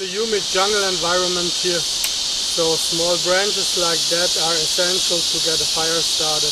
a humid jungle environment here, so small branches like that are essential to get a fire started.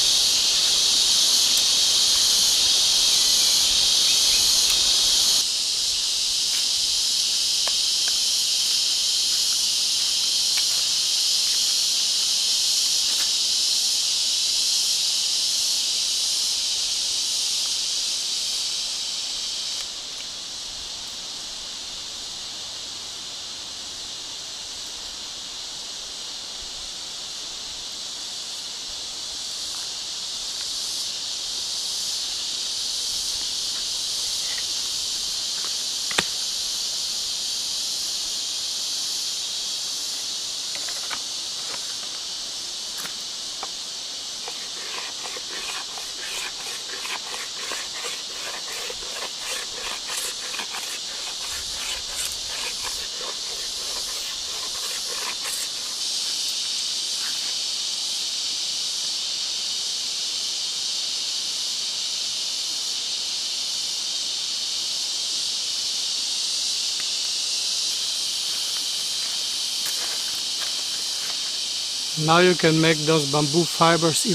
Now you can make those bamboo fibers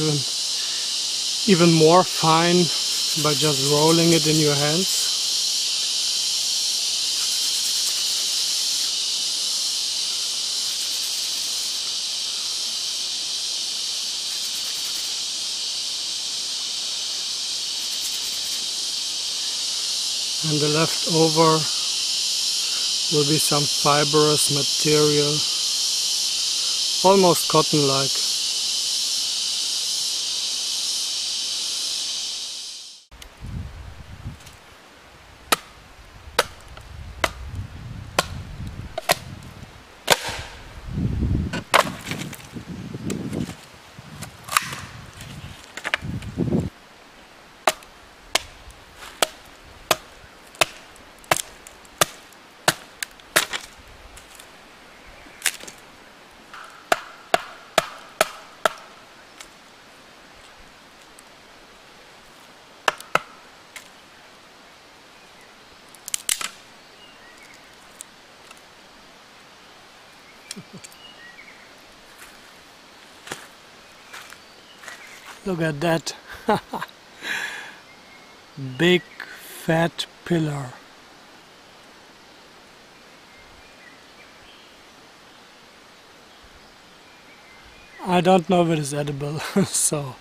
even more fine by just rolling it in your hands. And the leftover will be some fibrous material, almost cotton-like. Look at that big fat pillar. I don't know if it is edible, so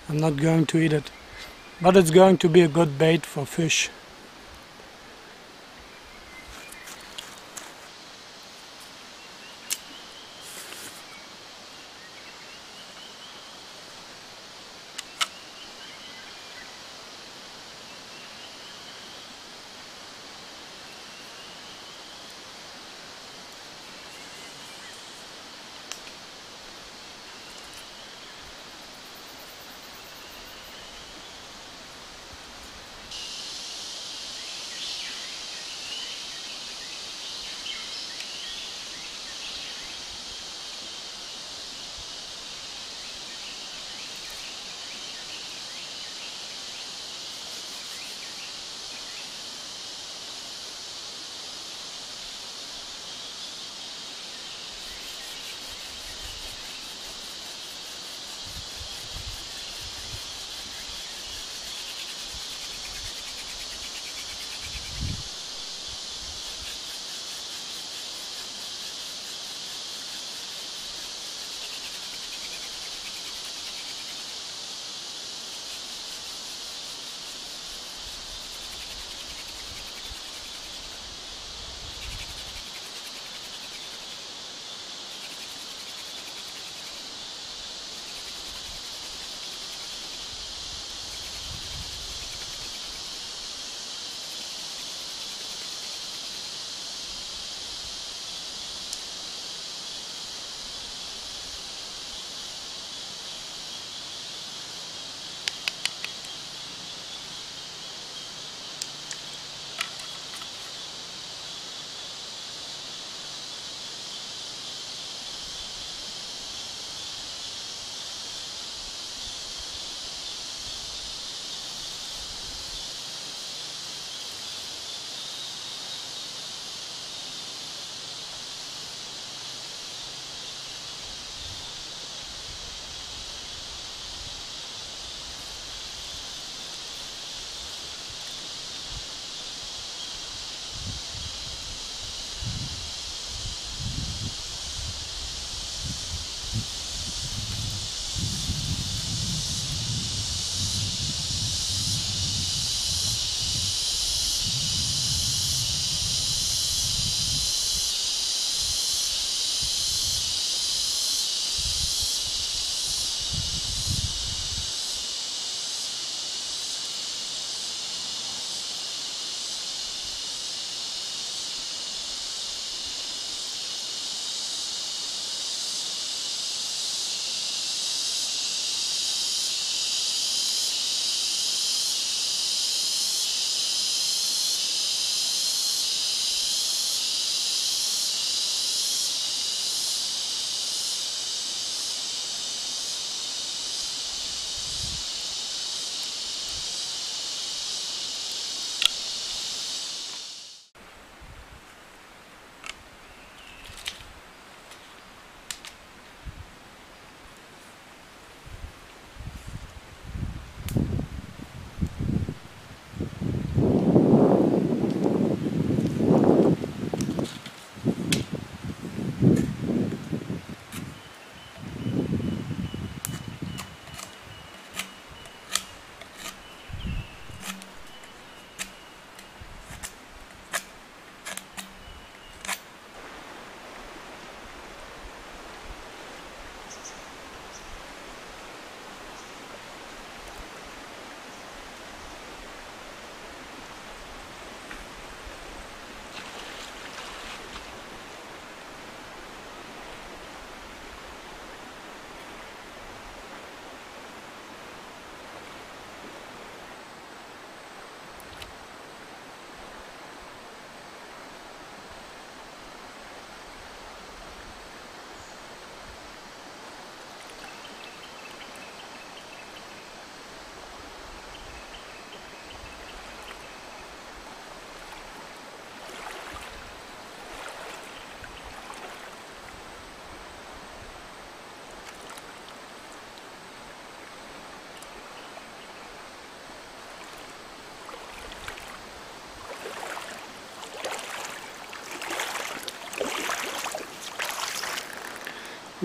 I'm not going to eat it. But it's going to be a good bait for fish.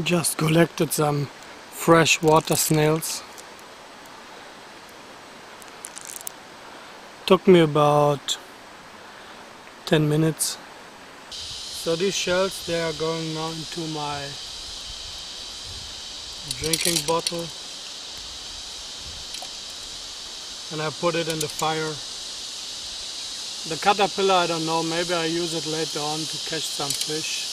Just collected some fresh water snails. Took me about 10 minutes. So these shells, they are going now into my drinking bottle, and I put it in the fire. The caterpillar, I don't know, maybe I use it later on to catch some fish.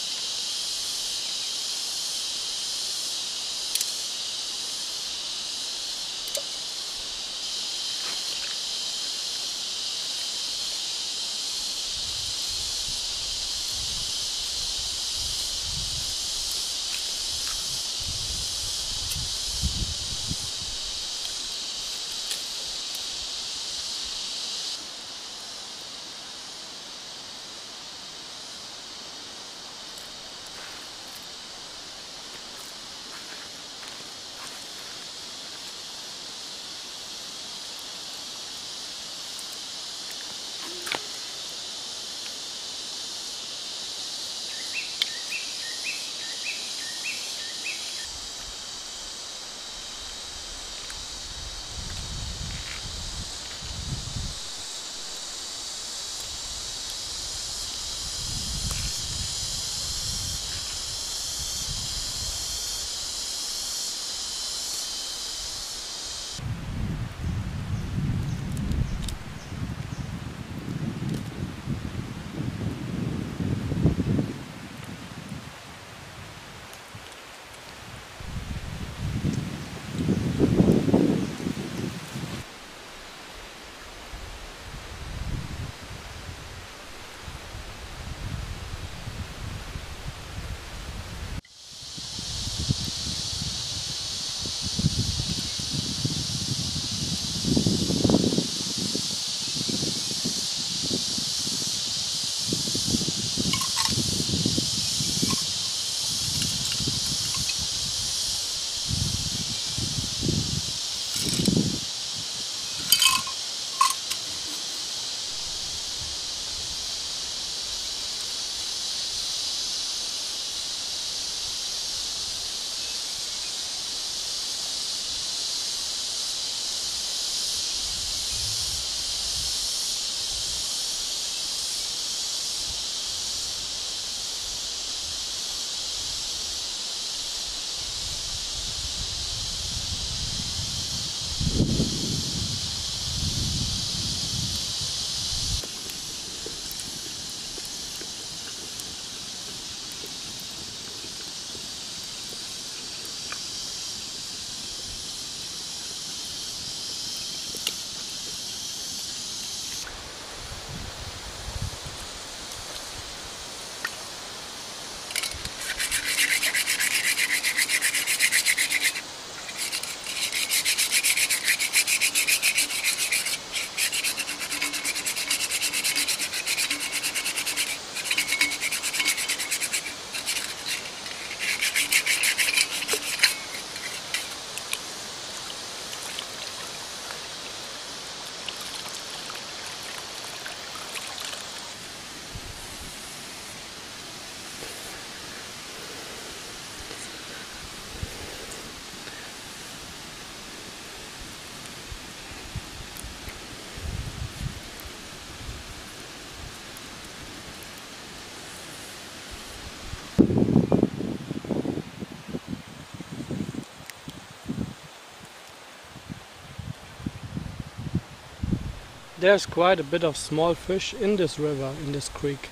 There's quite a bit of small fish in this river, in this creek.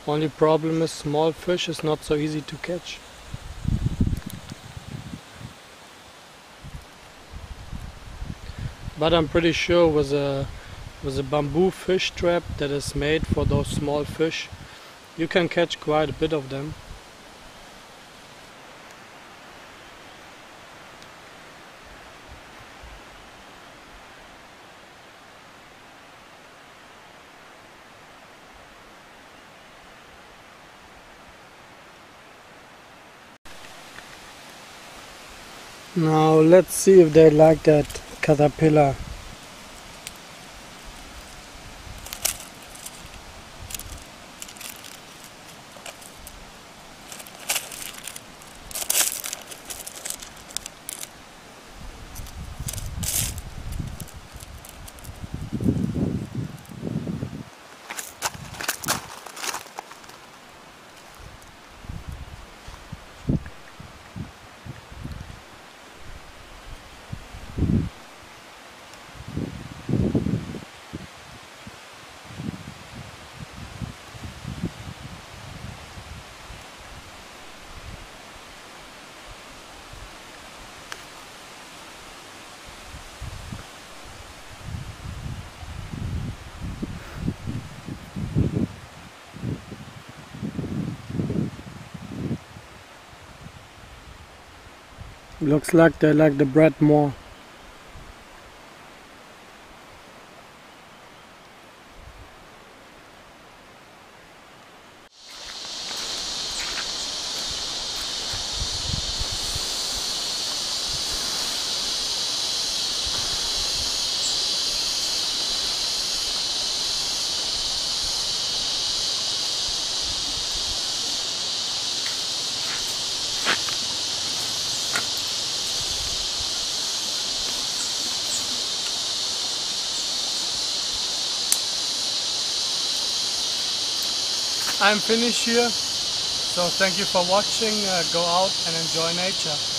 Only problem is small fish is not so easy to catch. But I'm pretty sure with a bamboo fish trap that is made for those small fish, you can catch quite a bit of them. Now let's see if they like that caterpillar. Looks like they like the bread more. I'm finished here, so thank you for watching. Go out and enjoy nature.